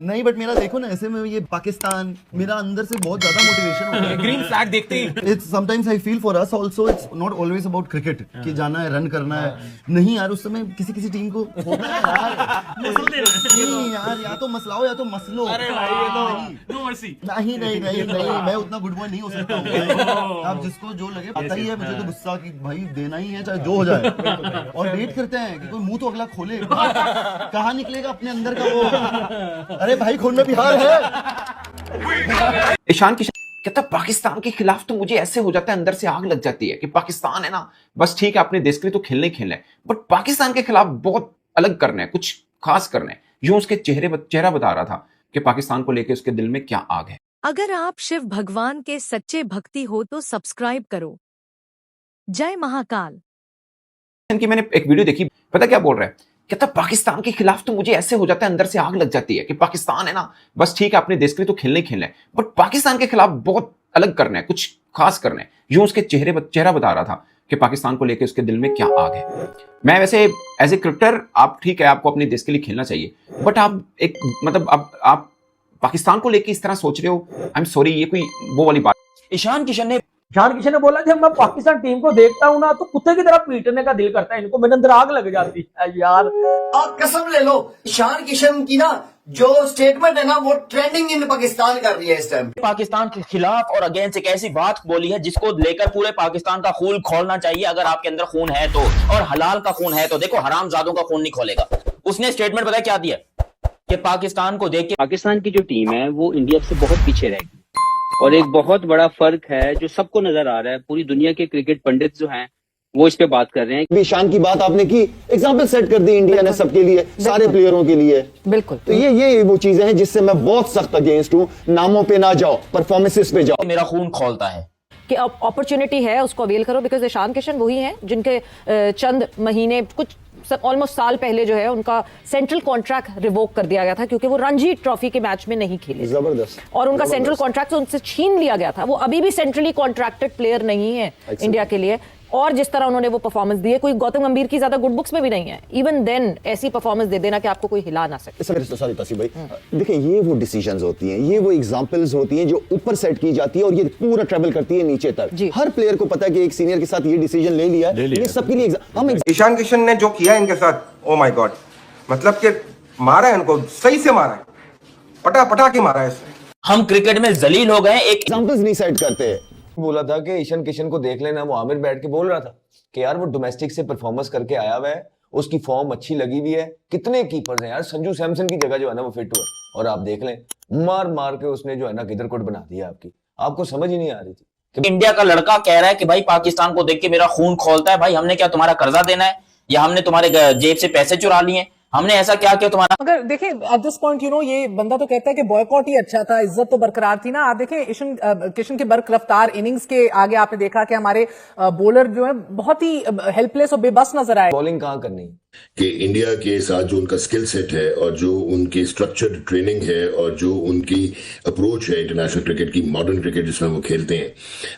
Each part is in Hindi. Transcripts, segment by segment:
नहीं बट मेरा देखो ना ऐसे में ये पाकिस्तान मेरा अंदर से बहुत ज्यादा मोटिवेशन होता है। ग्रीन फ्लैग देखते ही it's sometimes I feel for us also it's not always about cricket कि जाना है रन करना है। नहीं यार उस समय किसी किसी टीम को होता है यार नहीं यार या तो मसलाओ या तो मसलो। अरे भाई ये तो नो मर्सी। नहीं नहीं नहीं नहीं मैं उतना गुड बॉय नहीं हो सकता हूँ। आप जिसको जो लगे पता ही है मुझे तो गुस्सा कि भाई देना ही है चाहे जो हो जाए। और वेट करते हैं कि कोई मुंह तो अगला खोले कहाँ निकलेगा अपने अंदर का वो। अरे भाई खून में बिहार है। ईशान किशन कहता पाकिस्तान के खिलाफ तो मुझे ऐसे हो जाता है अंदर से आग लग जाती है कि पाकिस्तान है ना बस ठीक है अपने देश के लिए तो खेलने ही खेलना है बट पाकिस्तान के खिलाफ बहुत अलग करना है कुछ खास करना है। यूं उसके चेहरा बता रहा था कि पाकिस्तान को लेकर उसके दिल में क्या आग है। अगर आप शिव भगवान के सच्चे भक्ति हो तो सब्सक्राइब करो। जय महाकाल। इनकी मैंने एक वीडियो देखी पता क्या बोल रहा है कहता पाकिस्तान के खिलाफ तो मुझे ऐसे हो जाता है अंदर से आग लग जाती है कि पाकिस्तान है ना बस ठीक है अपने देश के लिए तो खेलने ही खेलना है बट पाकिस्तान के खिलाफ बहुत अलग करना है कुछ खास करना है। यूं उसके चेहरा बता रहा था कि पाकिस्तान को लेकर उसके दिल में क्या आग है। मैं वैसे एज ए क्रिकेटर आप ठीक है आपको अपने देश के लिए खेलना चाहिए बट आप एक मतलब आप पाकिस्तान को लेकर इस तरह सोच रहे हो आई एम सॉरी ये कोई वो वाली बात। ईशान किशन ने बोला जब मैं पाकिस्तान टीम को देखता हूँ ना तो कुत्ते की तरह पीटने का दिल करता है इनको। मेरे अंदर आग लग जाती है यार। आप कसम ले लो ईशान किशन की ना जो स्टेटमेंट है ना वो ट्रेंडिंग इन पाकिस्तान कर रही है इस टाइम। पाकिस्तान के खिलाफ और अगेंस्ट एक ऐसी बात बोली है जिसको लेकर पूरे पाकिस्तान का खून खोलना चाहिए अगर आपके अंदर खून है तो और हलाल का खून है तो। देखो हरामजादों का खून नहीं खोलेगा। उसने स्टेटमेंट पता क्या दिया कि पाकिस्तान को देख के पाकिस्तान की जो टीम है वो इंडिया से बहुत पीछे रह गई और एक बहुत बड़ा फर्क है जो सबको नजर आ रहा है। पूरी दुनिया के क्रिकेट पंडित जो हैं वो इस पे बात कर रहे हैं। ईशान की बात आपने की एग्जाम्पल सेट कर दी इंडिया ने सबके लिए सारे प्लेयरों के लिए। बिल्कुल तो ये वो चीजें हैं जिससे मैं बहुत सख्त अगेंस्ट हूँ। नामों पे ना जाओ परफॉर्मेंसेस पे जाओ। मेरा खून खोलता है कि अपॉर्चुनिटी है उसको अवेल करो बिकॉज ईशान किशन वही हैं जिनके चंद महीने कुछ ऑलमोस्ट साल पहले जो है उनका सेंट्रल कॉन्ट्रैक्ट रिवोक कर दिया गया था क्योंकि वो रणजी ट्रॉफी के मैच में नहीं खेले। जबरदस्त। और उनका सेंट्रल कॉन्ट्रैक्ट उनसे छीन लिया गया था। वो अभी भी सेंट्रली कॉन्ट्रैक्टेड प्लेयर नहीं है इंडिया के लिए। और जिस तरह उन्होंने वो परफॉर्मेंस दी है कोई गौतम गंभीर की ज्यादा गुड बुक्स में भी नहीं है। इवन देन ऐसी परफॉर्मेंस दे देना कि आपको कोई हिला ना सके। सॉरी तासीफ भाई देखिए ये वो डिसीजंस होती हैं ये वो एग्जांपल्स होती हैं जो ऊपर सेट की जाती है और ये पूरा ट्रेवल करती है नीचे तक। हर प्लेयर को पता है कि एक सीनियर के साथ ये डिसीजन ले लिया है ये सबके लिए हम। ईशान किशन ने जो किया इनके साथ ओ माय गॉड मतलब कि मारा है इनको सही से मारा है पटा के मारा है इसने। हम क्रिकेट में जलील हो गए। एक एग्जांपल्स नहीं सेट करते। बोला था कि ईशान किशन को देख लेना। वो आमिर बैठ के बोल रहा था कि यार वो डोमेस्टिक से परफॉर्मेंस करके आया हुआ है उसकी फॉर्म अच्छी लगी हुई है। कितने कीपर्स हैं यार संजू सैमसन की जगह जो है ना वो फिट हुआ और आप देख लें मार के उसने जो है ना किधर कोट बना दिया। आपको समझ ही नहीं आ रही थी कि इंडिया का लड़का कह रहा है कि भाई पाकिस्तान को देख के मेरा खून खोलता है। भाई हमने क्या तुम्हारा कर्जा देना है या हमने तुम्हारे जेब से पैसे चुरा लिए हैं? हमने ऐसा क्या किया तुम्हारा। अगर देखें एट दिस पॉइंट ये बंदा तो कहता है कि बॉयकॉट ही अच्छा था इज्जत तो बरकरार थी ना। आप देखें किशन की बर्क रफ्तार इनिंग्स के आगे आपने देखा कि हमारे बॉलर जो है बहुत ही हेल्पलेस और बेबस नजर आए। बॉलिंग कहाँ करनी कि इंडिया के साथ जो उनका स्किल सेट है और जो उनकी स्ट्रक्चर्ड ट्रेनिंग है और जो उनकी अप्रोच है इंटरनेशनल क्रिकेट की मॉडर्न क्रिकेट जिसमें वो खेलते हैं।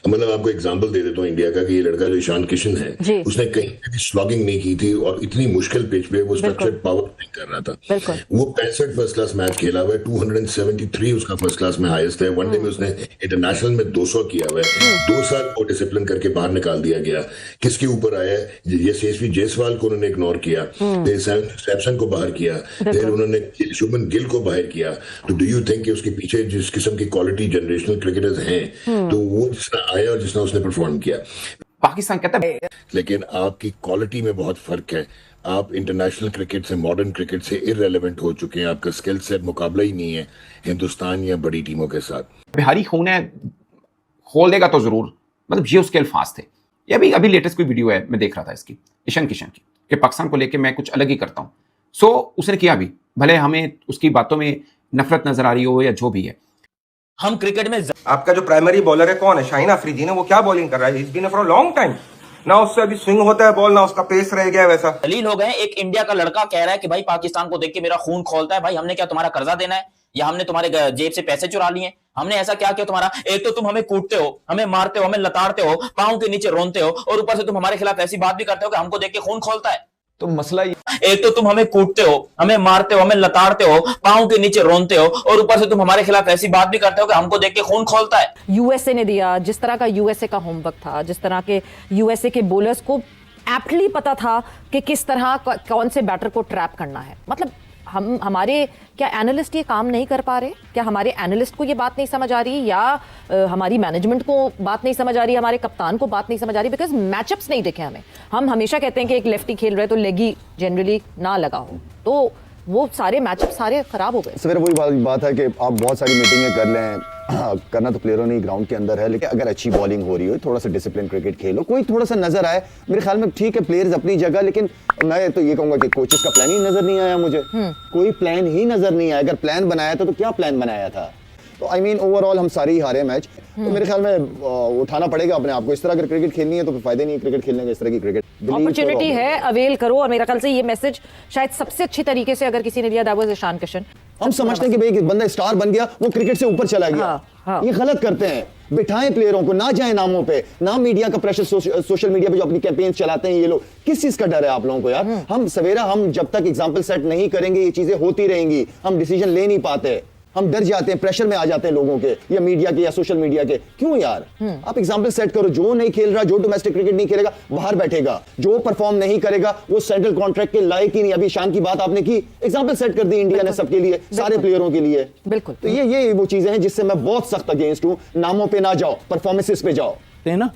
मतलब आपको एग्जांपल दे देता हूँ इंडिया का कि ये लड़का जो ईशान किशन है उसने कहीं भी स्लॉगिंग नहीं की थी और इतनी मुश्किल पिच पे वो स्ट्रक्चर्ड पावर नहीं कर रहा था। वो 65 फर्स्ट क्लास मैच खेला हुआ है 273 उसका फर्स्ट क्लास में हाईएस्ट है। वनडे में उसने इंटरनेशनल में 200 किया हुआ है। 2 साल को डिसिप्लिन करके बाहर निकाल दिया गया। किसके ऊपर आया है ये यशस्वी जायसवाल को उन्होंने इग्नोर किया फिर सैमसन को बाहर किया फिर उन्होंने शुभमन गिल को बाहर किया। तो डू यू थिंक कि उसके पीछे जिस किस्म की क्वालिटी जनरेशनल क्रिकेटर्स हैं तो वो जिसने आया और जिसने उसने परफॉर्म किया पाकिस्तान कहता है लेकिन आपकी क्वालिटी में बहुत फर्क है। आप इंटरनेशनल क्रिकेट से मॉडर्न क्रिकेट से इररेलेवेंट हो चुके हैं। आपका स्किल सेट मुकाबला ही नहीं है हिंदुस्तान या बड़ी टीमों के साथ। बिहारी खून है खोल देगा तो जरूर मतलब ये उसके अल्फाज थे। ये अभी लेटेस्ट कोई वीडियो है मैं देख रहा था इसकी ईशान किशन की कि पाकिस्तान को लेके मैं कुछ अलग ही करता हूं। सो उसने किया भी भले हमें उसकी बातों में नफरत नजर आ रही हो या जो भी है। हम क्रिकेट में आपका जो प्राइमरी बॉलर है कौन है शाहीन अफरीदी ने वो क्या बॉलिंग कर रहा है। He is been for a long time ना उससे अभी स्विंग होता है बॉल ना उसका पेस रह गया वैसा। जलील हो गए। एक इंडिया का लड़का कह रहा है कि भाई पाकिस्तान को देख के मेरा खून खोलता है। भाई हमने क्या तुम्हारा कर्जा देना है या हमने तुम्हारे जेब से पैसे चुरा लिए? हमने ऐसा क्या किया तुम्हारा? एक तो तुम हमें कूटते हो हमें मारते हो हमें लताड़ते हो पांव के नीचे रोनते हो और ऊपर से तुम हमारे खिलाफ ऐसी बात भी करते हो कि हमको देख के खून खोलता है। तो मसला ये, एक तो तुम हमें कूटते हो, हमें मारते हो, हमें लताड़ते हो, पांव के नीचे रोनते हो, और ऊपर से तुम हमारे खिलाफ ऐसी बात भी करते हो कि हमको देख के खून खोलता है। यूएसए ने दिया, जिस तरह का यूएसए का होमवर्क था, जिस तरह के यूएसए के बॉलर्स को एप्टली पता था कि किस तरह कौन से बैटर को ट्रैप करना है। मतलब हमारे क्या एनालिस्ट ये काम नहीं कर पा रहे? क्या हमारे एनालिस्ट को ये बात नहीं समझ आ रही, या हमारी मैनेजमेंट को बात नहीं समझ आ रही, हमारे कप्तान को बात नहीं समझ आ रही? बिकॉज मैचअप्स नहीं देखे हमें। हम हमेशा कहते हैं कि एक लेफ्टी खेल रहे तो लेगी जनरली ना लगा हो, तो वो सारे मैचअप सारे खराब हो गए। सवेरे वही बात है कि आप बहुत सारी मीटिंगें कर लें, करना तो प्लेयरों ने ग्राउंड के अंदर है, लेकिन अगर अच्छी बॉलिंग हो रही हो, थोड़ा सा डिसिप्लिन क्रिकेट खेलो, कोई थोड़ा सा नजर आए, मेरे ख्याल में ठीक है, प्लेयर्स अपनी जगह। लेकिन मैं तो ये कहूंगा कि कोचेस का प्लान ही नजर नहीं आया मुझे, कोई प्लान ही नजर नहीं आया। अगर प्लान बनाया था तो क्या प्लान बनाया था? तो आई मीन ओवरऑल हम सारे ही हारे मैच। तो मेरे ख्याल में उठाना पड़ेगा अपने आप को। इस तरह अगर क्रिकेट खेलनी है तो फिर फायदा नहीं है क्रिकेट खेलने का। इस तरह की क्रिकेट अपॉर्चुनिटी है, अवेल करो। और मेरा ख्याल से ये मैसेज शायद सबसे अच्छी तरीके से अगर किसी ने दिया, दैट वाज ईशान किशन। हम समझते हैं कि भाई बंदा स्टार बन गया, वो क्रिकेट से ऊपर चला गया। ये गलत करते हैं। बिठाएं प्लेयरों को, ना जाए नामों पे, ना मीडिया का प्रेशर, सोशल मीडिया पे जो अपनी कैंपेन चलाते हैं ये लोग। किस चीज का डर है आप लोगों को यार? हम सवेरा हम जब तक एग्जाम्पल सेट नहीं करेंगे ये चीजें होती रहेंगी। हम डिसीजन ले नहीं पाते, हम डर जाते हैं, प्रेशर में आ जाते हैं लोगों के, या मीडिया के या सोशल मीडिया के। क्यों यार? आप एग्जाम्पल सेट करो। जो नहीं खेल रहा, जो डोमेस्टिक क्रिकेट नहीं खेलेगा बाहर बैठेगा, जो परफॉर्म नहीं करेगा वो सेंट्रल कॉन्ट्रैक्ट के लायक ही नहीं। अभी ईशान की बात आपने की, एग्जाम्पल सेट कर दी इंडिया ने सबके लिए, सारे प्लेयरों के लिए। बिल्कुल। तो ये वो चीजें हैं जिससे मैं बहुत सख्त अगेंस्ट हूं। नामों पे ना जाओ, परफॉर्मेंसेस पे जाओ, है ना।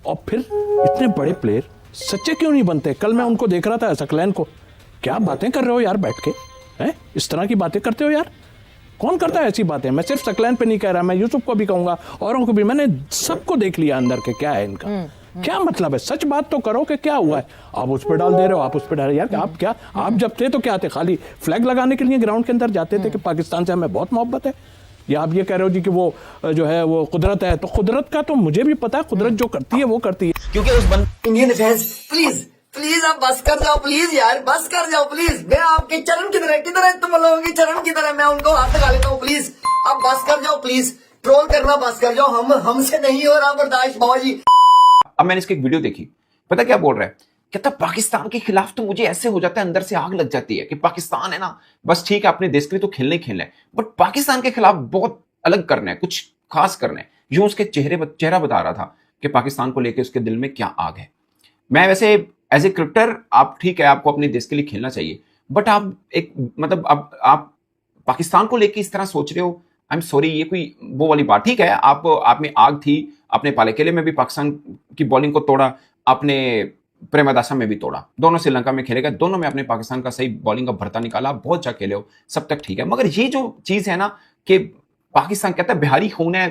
और फिर इतने बड़े प्लेयर सच्चे क्यों नहीं बनते? कल मैं उनको देख रहा था, सकलैन को, क्या बातें कर रहे हो यार बैठ के, हैं? इस तरह की बातें करते हो यार? कौन करता है ऐसी बातें? मैं सिर्फ सकलैन पे नहीं कह रहा, मैं यूसुफ को भी कहूंगा, औरों को भी। मैंने सबको देख लिया अंदर के क्या है इनका। क्या मतलब है? सच बात तो करो कि क्या हुआ है। आप उस पर डाल दे रहे हो, आप उस पर डाल रहे हो यार। आप क्या, आप जब थे तो क्या थे? खाली फ्लैग लगाने के लिए ग्राउंड के अंदर जाते थे कि पाकिस्तान से हमें बहुत मोहब्बत है? या आप ये कह रहे हो जी कि वो जो है वो कुदरत है? तो कुदरत का तो मुझे भी पता है, कुदरत जो करती है वो करती है। क्योंकि उस इंडियन फैंस प्लीज प्लीज आप बस कर जाओ, प्लीज यार बस कर जाओ प्लीज। मैं आपके चरण की तरह तुम लोगों के चरण की तरह मैं उनको हाथ लगा लेता हूँ। प्लीज आप बस कर जाओ, प्लीज ट्रोल करना बस कर जाओ। हमसे नहीं हो रहा बर्दाश्त बाबा जी। अब मैंने इसकी एक वीडियो देखी, पता क्या बोल रहा है? कहता पाकिस्तान के खिलाफ तो मुझे ऐसे हो जाता है, अंदर से आग लग जाती है कि पाकिस्तान है ना, बस ठीक है अपने देश के लिए तो खेलना ही खेलना है, बट पाकिस्तान के खिलाफ बहुत अलग करना है, कुछ खास करना है। यूं उसके चेहरा बता रहा था कि पाकिस्तान को लेकर उसके दिल में क्या आग है। मैं वैसे एज ए क्रिकेटर, आप ठीक है आपको अपने देश के लिए खेलना चाहिए, बट आप एक मतलब अब आप पाकिस्तान को लेकर इस तरह सोच रहे हो, आई एम सॉरी, ये कोई वो वाली बात। ठीक है आप में आग थी, अपने पालेकेले में भी पाकिस्तान की बॉलिंग को तोड़ा, अपने प्रेमदासा में भी तोड़ा, दोनों श्रीलंका में खेले गए, दोनों में अपने पाकिस्तान का सही बॉलिंग का भरता निकाला, बहुत अच्छा खेले हो, सब तक ठीक है। मगर ये जो चीज है ना कि पाकिस्तान कहता है बिहारी खून है,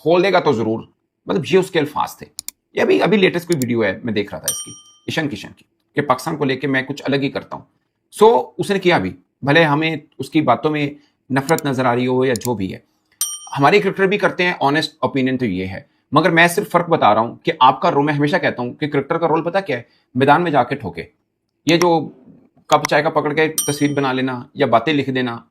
खोल देगा तो जरूर, मतलब ये उसके अल्फाज थे। ये अभी लेटेस्ट कोई वीडियो है, मैं देख रहा था इसकी, ईशान किशन की, कि पाकिस्तान को लेके मैं कुछ अलग ही करता हूं। सो उसने किया भी, भले हमें उसकी बातों में नफरत नजर आ रही हो या जो भी है, हमारे क्रिकेटर भी करते हैं, ऑनेस्ट ओपिनियन तो ये है। मगर मैं सिर्फ फर्क बता रहा हूं कि आपका रोल, मैं हमेशा कहता हूं कि क्रिकेटर का रोल पता क्या है? मैदान में जाके ठोके। ये जो कप चाय का पकड़ के तस्वीर बना लेना या बातें लिख देना,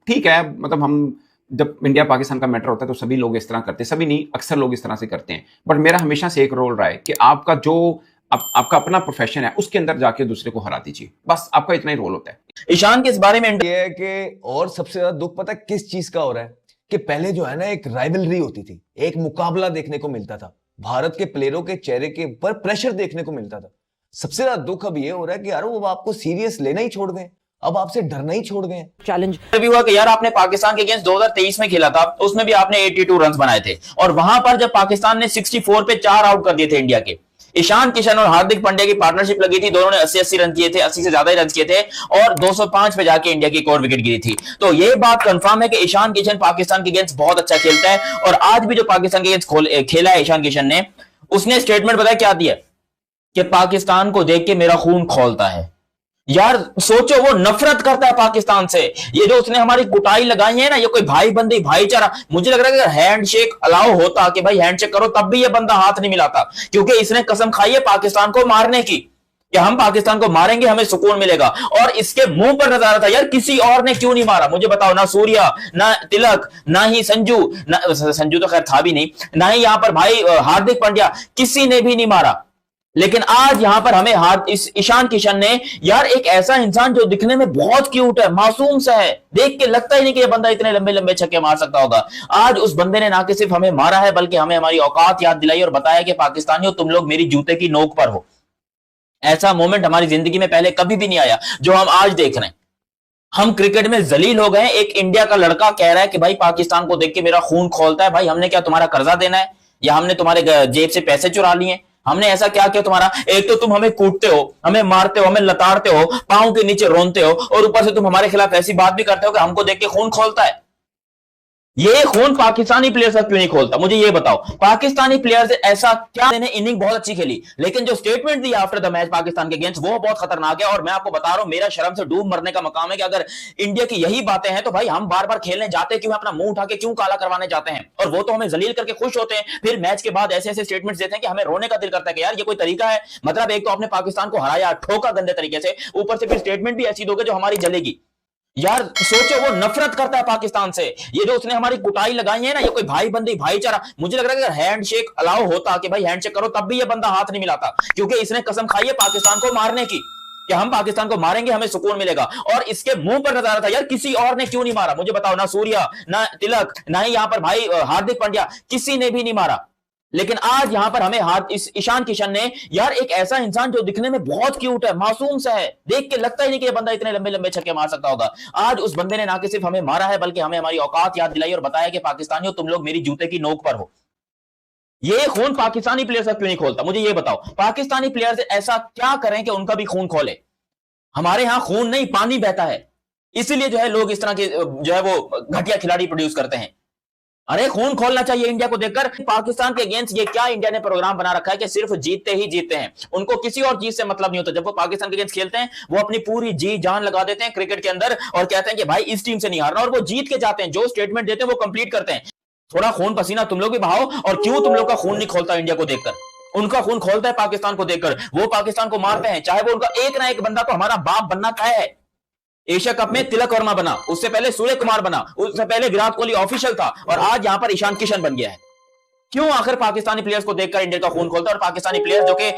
ठीक है, मतलब हम जब इंडिया पाकिस्तान का मैटर होता है तो सभी लोग इस तरह करते हैं, सभी नहीं, अक्सर लोग इस तरह से करते हैं। बट मेरा हमेशा से एक रोल रहा है कि आपका जो आपका अपना प्रोफेशन है उसके अंदर जाके दूसरे को हरा दीजिए, बस आपका इतना ही रोल होता है। ईशान के इस बारे में ये है कि, और सबसे ज्यादा दुख पता है किस चीज का हो रहा है? कि पहले जो है ना एक राइवलरी होती थी, एक मुकाबला देखने को मिलता था, भारत के प्लेयरों के चेहरे के ऊपर प्रेशर देखने को मिलता था। सबसे ज्यादा दुख अब ये हो रहा है कि यार वो आपको सीरियस लेना ही छोड़ गए, अब आपसे डरना ही छोड़ गए। चैलेंज भी हुआ कि यार आपने पाकिस्तान के अगेंस्ट 2023 में खेला था, उसमें भी आपने 82 रन बनाए थे, और वहां पर जब पाकिस्तान ने 64 पे 4 आउट कर दिए थे इंडिया के, ईशान किशन और हार्दिक पांड्या की पार्टनरशिप लगी थी, दोनों ने 80-80 रन किए थे, 80 से ज्यादा ही रन किए थे, और 205 पे जाके इंडिया की एक और विकेट गिरी थी। तो ये बात कंफर्म है कि ईशान किशन पाकिस्तान के अगेंस्ट बहुत अच्छा खेलता है। और आज भी जो पाकिस्तान के अगेंस्ट खेला है ईशान किशन ने, उसने स्टेटमेंट बताया क्या दिया कि पाकिस्तान को देख के मेरा खून खौलता है। यार सोचो, वो नफरत करता है पाकिस्तान से। ये जो उसने हमारी कुटाई लगाई है ना, ये कोई भाई बंदी भाईचारा, मुझे लग रहा है कि अगर हैंडशेक अलाउ होता कि भाई हैंडशेक करो, तब भी ये बंदा हाथ नहीं मिलाता, क्योंकि इसने कसम खाई है पाकिस्तान को मारने की कि हम पाकिस्तान को मारेंगे, हमें सुकून मिलेगा। और इसके मुंह पर नजारा था यार, किसी और ने क्यों नहीं मारा मुझे बताओ? ना सूर्या, ना तिलक, ना ही संजू तो खैर था भी नहीं, ना ही यहां पर भाई हार्दिक पांड्या, किसी ने भी नहीं मारा। लेकिन आज यहां पर हमें हाथ इस ईशान किशन ने, यार एक ऐसा इंसान जो दिखने में बहुत क्यूट है, मासूम सा है, देख के लगता ही नहीं कि ये बंदा इतने लंबे लंबे छक्के मार सकता होगा, आज उस बंदे ने ना कि सिर्फ हमें मारा है बल्कि हमें हमारी औकात याद दिलाई और बताया कि पाकिस्तानियों तुम लोग मेरी जूते की नोक पर हो। ऐसा मोमेंट हमारी जिंदगी में पहले कभी भी नहीं आया जो हम आज देख रहे हैं। हम क्रिकेट में जलील हो गए। एक इंडिया का लड़का कह रहा है कि भाई पाकिस्तान को देख के मेरा खून खौलता है। भाई हमने क्या तुम्हारा कर्जा देना है या हमने तुम्हारे जेब से पैसे चुरा लिए? हमने ऐसा क्या किया तुम्हारा? एक तो तुम हमें कूटते हो, हमें मारते हो, हमें लताड़ते हो, पांव के नीचे रोनते हो और ऊपर से तुम हमारे खिलाफ ऐसी बात भी करते हो कि हमको देख के खून खोलता है। ये खून पाकिस्तानी प्लेयर्स का क्यों नहीं खोलता? मुझे ये बताओ, पाकिस्तानी प्लेयर्स ऐसा क्या? ने इनिंग बहुत अच्छी खेली, लेकिन जो स्टेटमेंट दिया आफ्टर द मैच पाकिस्तान के अगेंस्ट वो बहुत खतरनाक है। और मैं आपको बता रहा हूं, मेरा शर्म से डूब मरने का मकाम है कि अगर इंडिया की यही बातें हैं तो भाई हम बार बार खेलने जाते क्यों? अपना मुंह उठा के क्यों काला करवाने जाते हैं? और वो तो हमें जलील करके खुश होते हैं, फिर मैच के बाद ऐसे ऐसे स्टेटमेंट्स देते हैं कि हमें रोने का दिल करता है कि यार ये कोई तरीका है? मतलब एक तो आपने पाकिस्तान को हराया, ठोका गंदे तरीके से, ऊपर से फिर स्टेटमेंट भी ऐसी दोगे जो हमारी जलेगी। यार सोचो, वो नफरत करता है पाकिस्तान से। ये जो उसने हमारी कुटाई लगाई है ना, ये कोई भाई बंदी भाईचारा, मुझे लग रहा है कि अगर हैंडशेक अलाउ होता कि भाई हैंडशेक करो, तब भी ये बंदा हाथ नहीं मिलाता, क्योंकि इसने कसम खाई है पाकिस्तान को मारने की कि हम पाकिस्तान को मारेंगे, हमें सुकून मिलेगा। और इसके मुंह पर नजर आ रहा था यार किसी और ने क्यों नहीं मारा? मुझे बताओ, ना सूर्या, ना तिलक, ना ही यहां पर भाई हार्दिक पांड्या, किसी ने भी नहीं मारा। लेकिन आज यहां पर हमें हाथ इस ईशान किशन ने, यार एक ऐसा इंसान जो दिखने में बहुत क्यूट है, मासूम सा है, देख के लगता ही नहीं कि ये बंदा इतने लंबे लंबे छक्के मार सकता होगा, आज उस बंदे ने ना कि सिर्फ हमें मारा है बल्कि हमें हमारी औकात याद दिलाई और बताया कि पाकिस्तानियों तुम लोग मेरी जूते की नोक पर हो। ये खून पाकिस्तानी प्लेयर्स का क्यों नहीं खोलता? मुझे ये बताओ, पाकिस्तानी प्लेयर्स ऐसा क्या करें कि उनका भी खून खोले? हमारे यहां खून नहीं पानी बहता है, इसीलिए जो है लोग इस तरह के जो है वो घटिया खिलाड़ी प्रोड्यूस करते हैं। अरे खून खोलना चाहिए इंडिया को देखकर। पाकिस्तान के अगेंस्ट ये क्या इंडिया ने प्रोग्राम बना रखा है कि सिर्फ जीतते ही जीतते हैं, उनको किसी और चीज से मतलब नहीं होता। जब वो पाकिस्तान के अगेंस्ट खेलते हैं वो अपनी पूरी जी जान लगा देते हैं क्रिकेट के अंदर और कहते हैं कि भाई इस टीम से नहीं हारना, और वो जीत के जाते हैं, जो स्टेटमेंट देते हैं वो कंप्लीट करते हैं। थोड़ा खून पसीना तुम लोग भी बहाओ। और क्यों तुम लोग का खून नहीं खोलता इंडिया को देखकर? उनका खून खोलता है पाकिस्तान को देखकर। वो पाकिस्तान को मारते हैं, चाहे वो उनका एक ना एक बंदा तो हमारा बाप बनना तय है। एशिया कप में तिलक वर्मा बना, उससे पहले सूर्य कुमार बना, उससे पहले विराट कोहली ऑफिशियल था, और आज यहां पर ईशान किशन बन गया है। क्यों आखिर पाकिस्तानी प्लेयर्स को देखकर इंडिया का खून खोलता है? और पाकिस्तानी प्लेयर्स जो कि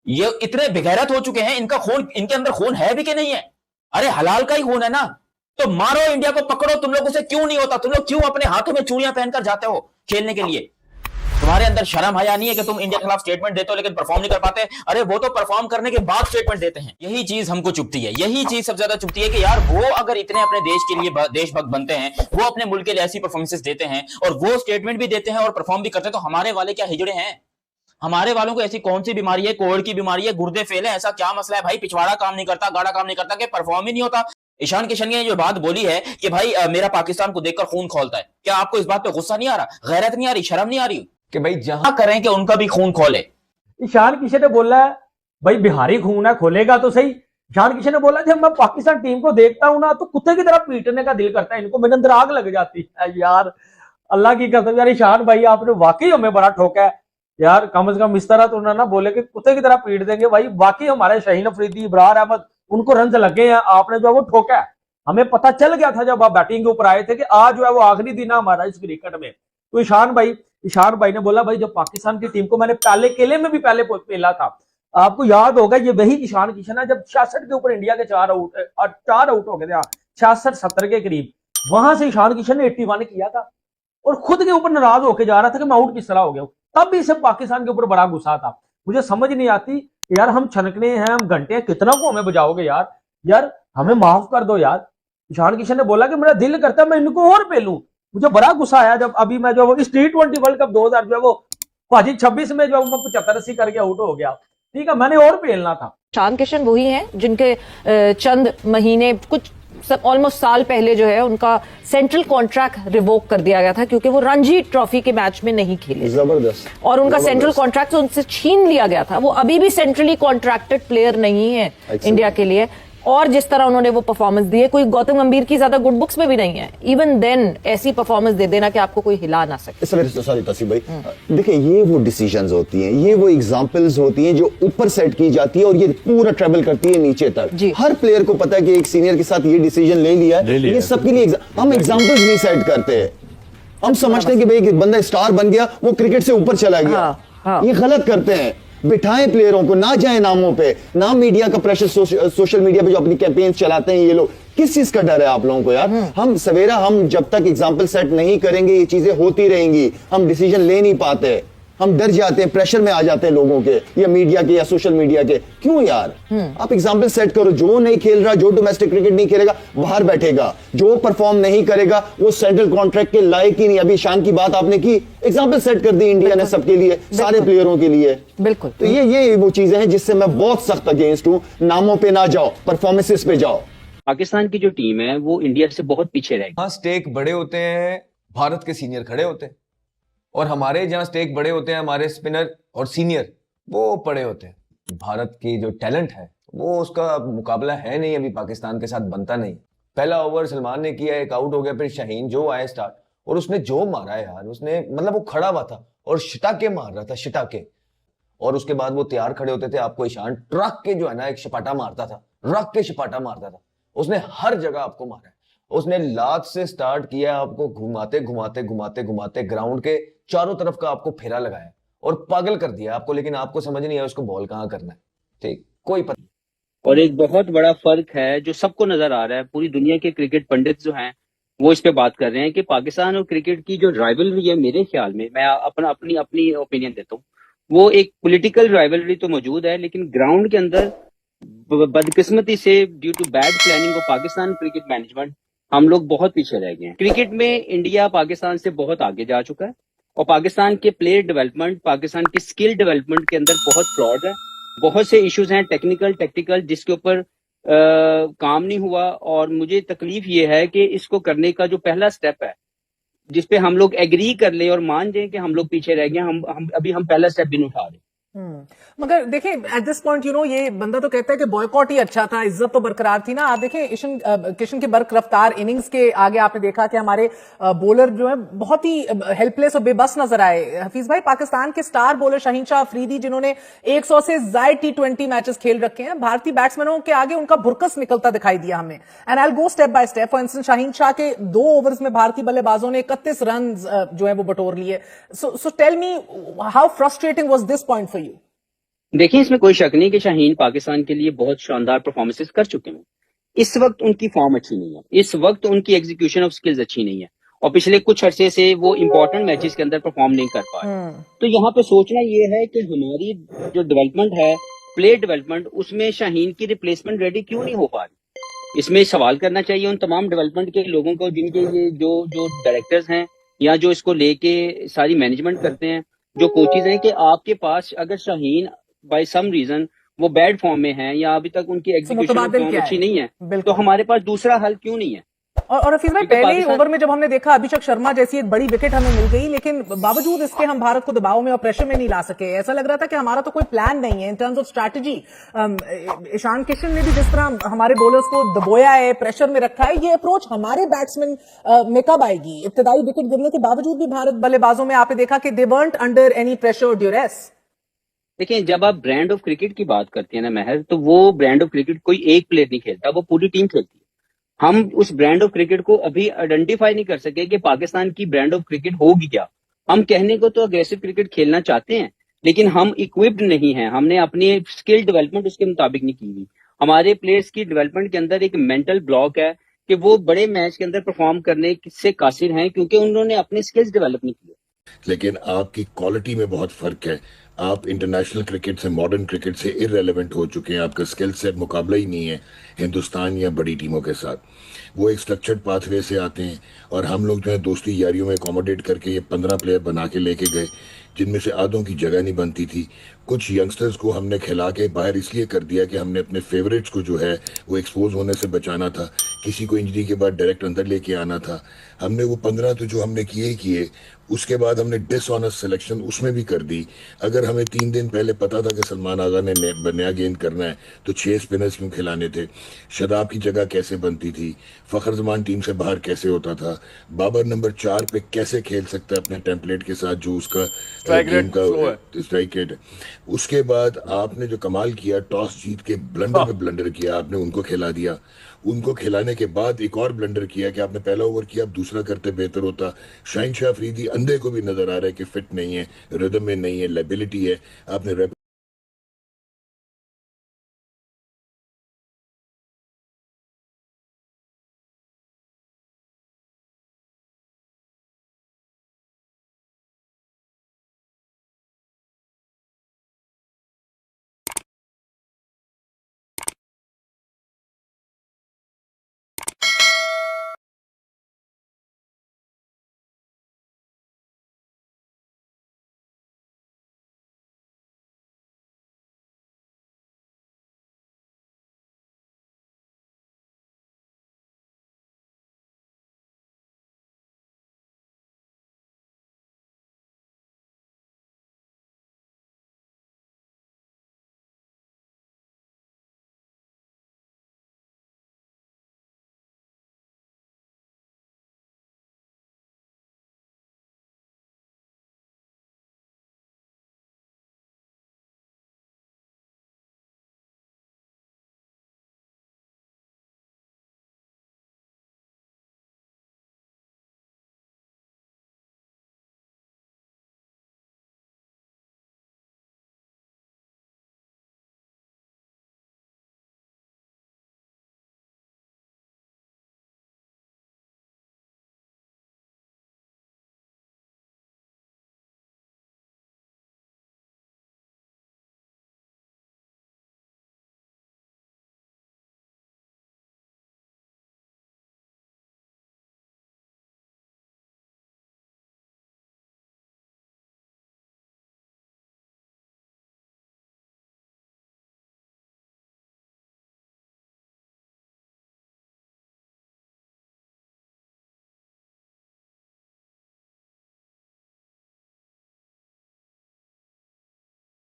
ये इतने बेगैरत हो चुके हैं, इनका खून, इनके अंदर खून है भी कि नहीं है? अरे हलाल का ही खून है ना, तो मारो इंडिया को, पकड़ो। तुम लोगों से क्यों नहीं होता? तुम लोग क्यों अपने हाथों में चूड़ियां पहनकर जाते हो खेलने के लिए? तुम्हारे अंदर शर्म हया नहीं है कि तुम इंडिया के खिलाफ स्टेटमेंट देते हो लेकिन परफॉर्म नहीं कर पाते? अरे वो तो परफॉर्म करने के बाद स्टेटमेंट देते हैं। यही चीज हमको चुभती है, यही चीज सबसे ज्यादा चुभती है कि यार वो अगर इतने अपने देश के लिए देशभक्त बनते हैं, वो अपने मुल्क के लिए ऐसी परफॉर्मेंसेस देते हैं और वो स्टेटमेंट भी देते हैं और परफॉर्म भी करते हैं, तो हमारे वाले क्या हिजड़े हैं? हमारे वालों को ऐसी कौन सी बीमारी है, कोविड की बीमारी है, गुर्दे फेल है, ऐसा क्या मसला है भाई? पिछवाड़ा काम नहीं करता, गाड़ा काम नहीं करता कि परफॉर्म ही नहीं होता? ईशान किशन ने जो बात बोली है कि भाई मेरा पाकिस्तान को देखकर खून खोलता है, क्या आपको इस बात पे गुस्सा नहीं आ रहा, गैरत नहीं आ रही, शर्म नहीं आ रही कि भाई जहां करें कि उनका भी खून खोले? ईशान किशन ने बोला है भाई बिहारी खून है, खोलेगा तो सही। ईशान किशन ने बोला जब मैं पाकिस्तान टीम को देखता हूं ना तो कुत्ते की तरह पीटने का दिल करता है इनको, मेरे अंदर आग लग जाती है यार। अल्लाह की कसम यार, ईशान भाई आपने वाकई हमें बड़ा ठोका है यार। कम से कम इस तरह तो ना बोले कि कुत्ते की तरह पीट देंगे। भाई वाकई हमारे शाहीन अफरीदी, इब्रार अहमद, उनको रन लगे हैं, आपने जो है वो ठोका है। हमें पता चल गया था जब आप बैटिंग के ऊपर आए थे कि आज जो है वो आखिरी दिन है हमारा इस क्रिकेट में। तो ईशान भाई ने बोला भाई जब पाकिस्तान की टीम को मैंने पहले केले में भी पहले पेला था, आपको याद होगा, ये वही ईशान किशन है जब 66 के ऊपर इंडिया के 4 आउट हो गए थे, 66-70 के करीब, वहां से ईशान किशन ने 81 किया था और खुद के ऊपर नाराज होकर जा रहा था कि मैं आउट किस तरह हो गया। तब भी सब पाकिस्तान के ऊपर बड़ा गुस्सा था। मुझे समझ नहीं आती यार, हम छनकने हैं, हम घंटे हैं, कितना को हमें बजाओगे यार हमें माफ कर दो यार। ईशान किशन ने बोला कि मेरा दिल करता है मैं इनको और पेलूं। मुझे बड़ा गुस्सा आया जब अभी मैं जो इस T20 वर्ल्ड कप 2000 जो है वो भाजी 26 में जो मैं 75-80 करके आउट हो गया, ठीक है, मैंने और पेलना था। ईशान किशन वही हैं जिनके चंद महीने, कुछ ऑलमोस्ट साल पहले जो है उनका सेंट्रल कॉन्ट्रैक्ट रिवोक कर दिया गया था क्योंकि वो रणजी ट्रॉफी के मैच में नहीं खेले, जबरदस्त, और उनका सेंट्रल कॉन्ट्रैक्ट उनसे छीन लिया गया था। वो अभी भी सेंट्रली कॉन्ट्रैक्टेड प्लेयर नहीं है इंडिया के लिए। और जिस तरह उन्होंने वो परफॉर्मेंस दी है, कोई गौतम गंभीर की ज्यादा गुड बुक्स में भी नहीं है। इवन देन ऐसी परफॉर्मेंस दे देना कि आपको कोई हिला ना सके। सॉरी तसीब भाई, देखिए ये वो डिसीजंस होती हैं, ये वो एग्जांपल्स होती हैं जो ऊपर सेट की जाती है और ये पूरा ट्रेवल करती है नीचे तक। हर प्लेयर को पता है कि एक सीनियर के साथ ये डिसीजन ले लिया है, ये सबके लिए हम एग्जांपल्स नहीं सेट करते हैं। हम समझते हैं कि भाई बंदा स्टार बन गया, वो क्रिकेट से ऊपर चला गया, ये गलत करते हैं। बिठाएं प्लेयरों को, ना जाए नामों पे, ना मीडिया का प्रेशर, सोशल मीडिया पे जो अपनी कैंपेन्स चलाते हैं ये लोग। किस चीज का डर है आप लोगों को यार? हम सवेरा, हम जब तक एग्जाम्पल सेट नहीं करेंगे ये चीजें होती रहेंगी, हम डिसीजन ले नहीं पाते, हम डर जाते हैं, प्रेशर में आ जाते हैं लोगों के या मीडिया के या सोशल मीडिया के। क्यों यार? आप एग्जाम्पल सेट करो। जो नहीं खेल रहा, जो डोमेस्टिक क्रिकेट नहीं खेलेगा बाहर बैठेगा, जो परफॉर्म नहीं करेगा वो सेंट्रल कॉन्ट्रैक्ट के लायक ही नहीं। अभी ईशान की बात आपने की, एग्जाम्पल सेट कर दी इंडिया ने सबके लिए, सारे प्लेयरों के लिए। बिल्कुल। तो ये वो चीजें हैं जिससे मैं बहुत सख्त अगेंस्ट हूं। नामों पे ना जाओ, परफॉर्मेंसेस पे जाओ। पाकिस्तान की जो टीम है वो इंडिया से बहुत पीछे रहेगी। हाँ, स्टेक बड़े होते हैं, भारत के सीनियर खड़े होते हैं, और हमारे जहां स्टेक बड़े होते हैं, हमारे स्पिनर और सीनियर वो पड़े होते हैं। भारत की जो टैलेंट है वो उसका मुकाबला है नहीं, अभी पाकिस्तान के साथ बनता नहीं। पहला ओवर सलमान ने किया, एक आउट हो गया, फिर शाहीन जो आए स्टार्ट, और उसने जो मारा है यार, उसने मतलब वो खड़ा हुआ था और शिटाके मार रहा था, शिटाके। और उसके बाद वो तैयार खड़े होते थे, आपको ईशान ट्रक के जो है ना एक छपाटा मारता था, रख के छपाटा मारता था। उसने हर जगह आपको मारा है। उसने लात से स्टार्ट किया, आपको घुमाते घुमाते घुमाते घुमाते ग्राउंड के चारों तरफ का आपको फेरा लगाया और पागल कर दिया आपको, लेकिन आपको समझ नहीं आया उसको बॉल कहां करना है। ठीक, कोई पता। और एक बहुत बड़ा फर्क है जो सबको नजर आ रहा है, पूरी दुनिया के क्रिकेट पंडित जो हैं वो इस पे बात कर रहे हैं कि पाकिस्तान और क्रिकेट की जो राइवलरी है, मेरे ख्याल में, मैं अपनी ओपिनियन देता हूँ, वो एक पॉलिटिकल राइवलरी तो मौजूद है, लेकिन ग्राउंड के अंदर बदकिस्मती से due to bad planning of Pakistan cricket management हम लोग बहुत पीछे रह गए हैं। क्रिकेट में इंडिया पाकिस्तान से बहुत आगे जा चुका है, और पाकिस्तान के प्लेयर डेवलपमेंट, पाकिस्तान की स्किल डेवलपमेंट के अंदर बहुत फ्रॉड है, बहुत से इश्यूज हैं टेक्निकल टैक्टिकल जिसके ऊपर काम नहीं हुआ। और मुझे तकलीफ ये है कि इसको करने का जो पहला स्टेप है, जिसपे हम लोग एग्री कर ले और मान जाए कि हम लोग पीछे रह गए, हम पहला स्टेप भी नहीं उठा रहे। मगर देखिए एट दिस पॉइंट ये बंदा तो कहता है कि बॉयकॉट ही अच्छा था, इज्जत तो बरकरार थी ना। आप देखें किशन की बर्क रफ्तार इनिंग्स के आगे आपने देखा कि हमारे बॉलर जो है बहुत ही हेल्पलेस और बेबस नजर आए। हफीज भाई, पाकिस्तान के स्टार बॉलर शाहीन शाह अफरीदी जिन्होंने 100 से ज्यादा T20 मैचेस खेल रखे हैं, भारतीय बैट्समैनों के आगे उनका भुरकस निकलता दिखाई दिया हमें। And I will go step by step. For instance, Shaheen Shah के 2 ओवर्स में भारतीय बल्लेबाजों ने 31 रन जो है वो बटोर लिए। So tell me how frustrating was this point for you? देखिए, इसमें कोई शक नहीं कि शाहीन पाकिस्तान के लिए बहुत शानदार परफॉर्मेंसेस कर चुके हैं। इस वक्त उनकी फॉर्म अच्छी नहीं है, इस वक्त उनकी एग्जीक्यूशन ऑफ स्किल्स अच्छी नहीं है, और पिछले कुछ अरसे से वो इंपॉर्टेंट मैचेस के अंदर परफॉर्म नहीं कर पा रहे। तो यहाँ पे सोचना ये है कि हमारी जो डेवलपमेंट है, प्लेयर डेवलपमेंट, उसमें शाहीन की रिप्लेसमेंट रेडी क्यों नहीं हो पा रही। इसमें सवाल करना चाहिए उन तमाम डेवलपमेंट के लोगों को जिनके ये जो डायरेक्टर्स हैं या जो इसको लेके सारी मैनेजमेंट करते हैं, जो कोचेज हैं, कि आपके पास अगर शाहीन बाय सम रीजन वो बैड फॉर्म में है या अभी तक उनकी एग्जीक्यूशन अच्छी नहीं है, तो हमारे पास दूसरा हल क्यों नहीं है। और फिर पहले ही ओवर में जब हमने देखा अभिषेक शर्मा जैसी एक बड़ी विकेट हमें मिल गई, लेकिन बावजूद इसके हम भारत को दबाव में और प्रेशर में नहीं ला सके। ऐसा लग रहा था कि हमारा तो कोई प्लान नहीं है in terms of strategy. Ishan Kishan ने भी जिस तरह हमारे बॉलर्स को दबोया है, प्रेशर में रखा है, ये अप्रोच हमारे बैट्समैन में कब आएगी? इब्तिदाई विकेट गिरने के बावजूद भी भारत बल्लेबाजों में आपने देखा कि they weren't under any pressure और ड्यूरेस। देखिए, जब आप ब्रांड ऑफ क्रिकेट की बात करते हैं ना महर, तो वो ब्रांड ऑफ क्रिकेट कोई एक प्लेयर नहीं खेलता, वो पूरी टीम खेलती है। हम उस ब्रांड ऑफ क्रिकेट को अभी आइडेंटिफाई नहीं कर सके कि पाकिस्तान की ब्रांड ऑफ क्रिकेट होगी क्या। हम कहने को तो अग्रेसिव क्रिकेट खेलना चाहते हैं, लेकिन हम इक्विप्ड नहीं हैं, हमने अपनी स्किल डेवलपमेंट उसके मुताबिक नहीं की हुई। हमारे प्लेयर्स की डेवलपमेंट के अंदर एक मेंटल ब्लॉक है कि वो बड़े मैच के अंदर परफॉर्म करने से कासिर हैं, क्योंकि उन्होंने अपने स्किल्स डेवलप नहीं किए। लेकिन आपकी क्वालिटी में बहुत फर्क है। आप इंटरनेशनल क्रिकेट से, मॉडर्न क्रिकेट से इररेलेवेंट हो चुके हैं। आपका स्किल सेट मुकाबला ही नहीं है हिंदुस्तान या बड़ी टीमों के साथ। वो एक स्ट्रक्चर्ड पाथवे से आते हैं, और हम लोग जो है दोस्ती यारियों में अकोमोडेट करके ये 15 प्लेयर बना के लेके गए, जिनमें से आधों की जगह नहीं बनती थी। कुछ यंगस्टर्स को हमने खिला के बाहर इसलिए कर दिया कि हमने अपने फेवरेट्स को जो है वो एक्सपोज होने से बचाना था, किसी को इंजरी के बाद डायरेक्ट अंदर लेके आना था। हमने वो 15 तो जो हमने किए, उसके बाद हमने डिसऑनेस्ट सिलेक्शन उसमें भी कर दी। अगर हमें 3 दिन पहले पता था कि सलमान आगा ने नया गेंद करना है, तो 6 स्पिनर्स क्यों खिलाने थे? शदाब की जगह कैसे बनती थी? फखर जमान टीम से बाहर कैसे होता था? बाबर नंबर 4 पे कैसे खेल सकता है अपने टेम्पलेट के साथ, जो उसका गेम का स्ट्राइक रेट है। उसके बाद आपने जो कमाल किया, टॉस जीत के ब्लंडर पे ब्लंडर किया, आपने उनको खिला दिया। उनको खिलाने के बाद एक और ब्लंडर किया कि आपने पहला ओवर किया, अब दूसरा करते बेहतर होता। शाहीन शाह अफरीदी अंधे को भी नजर आ रहा है कि फिट नहीं है, रिदम में नहीं है, लाइबिलिटी है। आपने